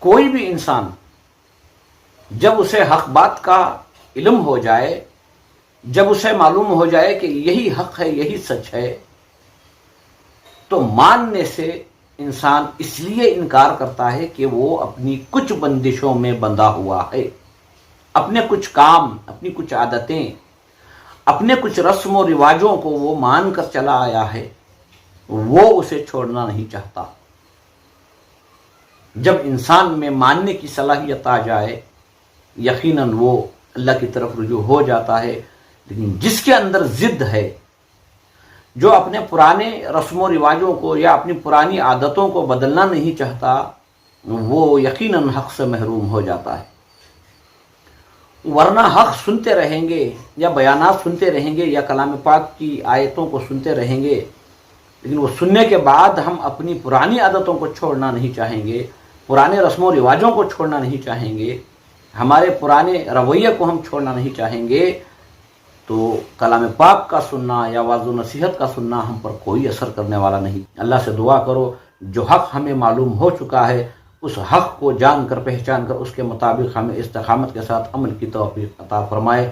کوئی بھی انسان جب اسے حق بات کا علم ہو جائے، جب اسے معلوم ہو جائے کہ یہی حق ہے، یہی سچ ہے، تو ماننے سے انسان اس لیے انکار کرتا ہے کہ وہ اپنی کچھ بندشوں میں بندھا ہوا ہے، اپنے کچھ کام، اپنی کچھ عادتیں، اپنے کچھ رسم و رواجوں کو وہ مان کر چلا آیا ہے، وہ اسے چھوڑنا نہیں چاہتا۔ جب انسان میں ماننے کی صلاحیت آ جائے، یقیناً وہ اللہ کی طرف رجوع ہو جاتا ہے، لیکن جس کے اندر ضد ہے، جو اپنے پرانے رسم و رواجوں کو یا اپنی پرانی عادتوں کو بدلنا نہیں چاہتا، وہ یقیناً حق سے محروم ہو جاتا ہے۔ ورنہ حق سنتے رہیں گے یا بیانات سنتے رہیں گے یا کلام پاک کی آیتوں کو سنتے رہیں گے، لیکن وہ سننے کے بعد ہم اپنی پرانی عادتوں کو چھوڑنا نہیں چاہیں گے، پرانے رسم و رواجوں کو چھوڑنا نہیں چاہیں گے، ہمارے پرانے رویے کو ہم چھوڑنا نہیں چاہیں گے، تو کلام پاک کا سننا یا واعظ و نصیحت کا سننا ہم پر کوئی اثر کرنے والا نہیں۔ اللہ سے دعا کرو جو حق ہمیں معلوم ہو چکا ہے، اس حق کو جان کر، پہچان کر، اس کے مطابق ہمیں استقامت کے ساتھ عمل کی توفیق عطا فرمائے۔